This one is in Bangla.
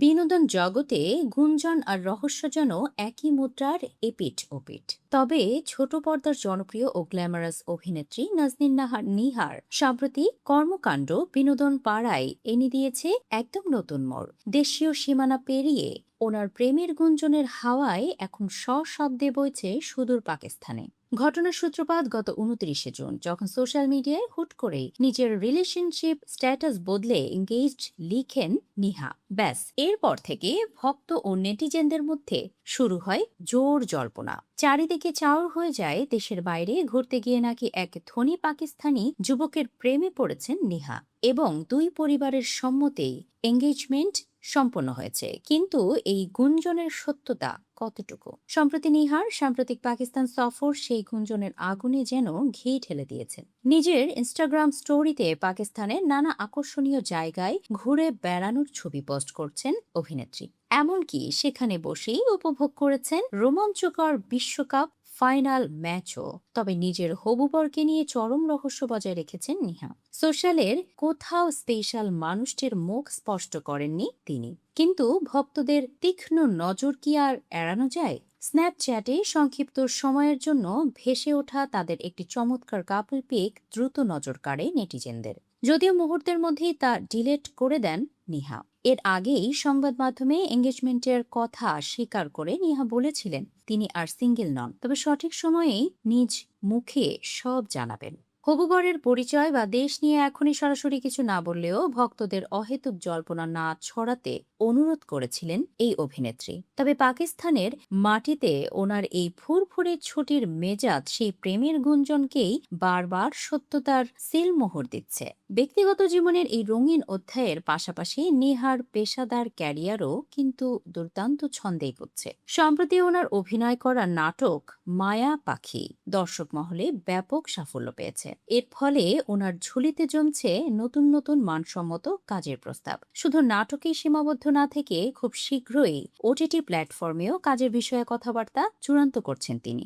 বিনোদন জগতে গুঞ্জন আর রহস্য যেন একই মুদ্রার এপিঠ ওপিঠ। তবে ছোট পর্দার জনপ্রিয় ও গ্ল্যামারাস অভিনেত্রী নাজনীন নাহার নিহার সাম্প্রতি কর্মকাণ্ড বিনোদন পাড়ায় এনে দিয়েছে একদম নতুন মোড়। দেশীয় সীমানা পেরিয়ে ওনার প্রেমের গুঞ্জনের হাওয়ায় এখন সশব্দে বইছে সুদূর পাকিস্তানে। ঘটনার সূত্রপাত গত 29শে জুন, যখন সোশ্যাল মিডিয়ায় হুট করেই নিজের রিলেশনশিপ স্ট্যাটাস বদলে এঙ্গেজড লিখেন নিহা। ব্যাস, এরপর থেকে ভক্ত ও নেটিজেনদের মধ্যে শুরু হয় জোর জল্পনা। চারিদিকে চাউর হয়ে যায় দেশের বাইরে ঘুরতে গিয়ে নাকি এক ধনী পাকিস্তানি যুবকের প্রেমে পড়েছেন নিহা, এবং দুই পরিবারের সম্মতেই এঙ্গেজমেন্ট সম্পন্ন হয়েছে। কিন্তু এই গুঞ্জনের সত্যতা কতটুকু? সম্প্রতি নিহার সাম্প্রতিক পাকিস্তান সফর সেই গুঞ্জনের আগুনে যেন ঘি ঢেলে দিয়েছেন। নিজের ইনস্টাগ্রাম স্টোরিতে পাকিস্তানের নানা আকর্ষণীয় জায়গায় ঘুরে বেড়ানোর ছবি পোস্ট করছেন অভিনেত্রী। এমনকি সেখানে বসেই উপভোগ করেছেন রোমাঞ্চকর বিশ্বকাপ ফাইনাল ম্যাচও। তবে নিজের হবু বরকে নিয়ে চরম রহস্য বজায় রেখেছেন নিহা। সোশ্যালের কোথাও স্পেশাল মানুষটির মুখ স্পষ্ট করেননি তিনি, কিন্তু ভক্তদের তীক্ষ্ণ নজর কি আর এড়ানো যায়? স্ন্যাপচ্যাটে সংক্ষিপ্ত সময়ের জন্য ভেসে ওঠা তাদের একটি চমৎকার কাপল পিক দ্রুত নজর কাড়ে নেটিজেনদের, যদিও মুহূর্তের মধ্যেই তা ডিলিট করে দেন নিহা। এর আগেই সংবাদ মাধ্যমে এঙ্গেজমেন্টের কথা স্বীকার করে নিহা বলেছিলেন তিনি আর সিঙ্গেল নন, তবে সঠিক সময়েই নিজ মুখে সব জানাবেন। হবু বরের পরিচয় বা দেশ নিয়ে এখনই সরাসরি কিছু না বললেও ভক্তদের অহেতুক জল্পনা না ছড়াতে অনুরোধ করেছিলেন এই অভিনেত্রী। তবে পাকিস্তানের মাটিতে ওনার এই ফুরফুরে ছুটির মেজাজ সেই প্রেমের গুঞ্জনকেই বারবার সত্যতার সিলমোহর দিচ্ছে। ব্যক্তিগত জীবনের এই রঙিন অধ্যায়ের পাশাপাশি নিহার পেশাদার ক্যারিয়ারও কিন্তু দুর্দান্ত ছন্দেই পড়ছে। সম্প্রতি ওনার অভিনয় করা নাটক মায়া পাখি দর্শক মহলে ব্যাপক সাফল্য পেয়েছে। এর ফলে ওনার ঝুলিতে জমছে নতুন নতুন মানসম্মত কাজের প্রস্তাব। শুধু নাটকেই সীমাবদ্ধ না থেকে খুব শীঘ্রই ওটিটি প্ল্যাটফর্মেও কাজের বিষয়ে কথাবার্তা চূড়ান্ত করছেন তিনি।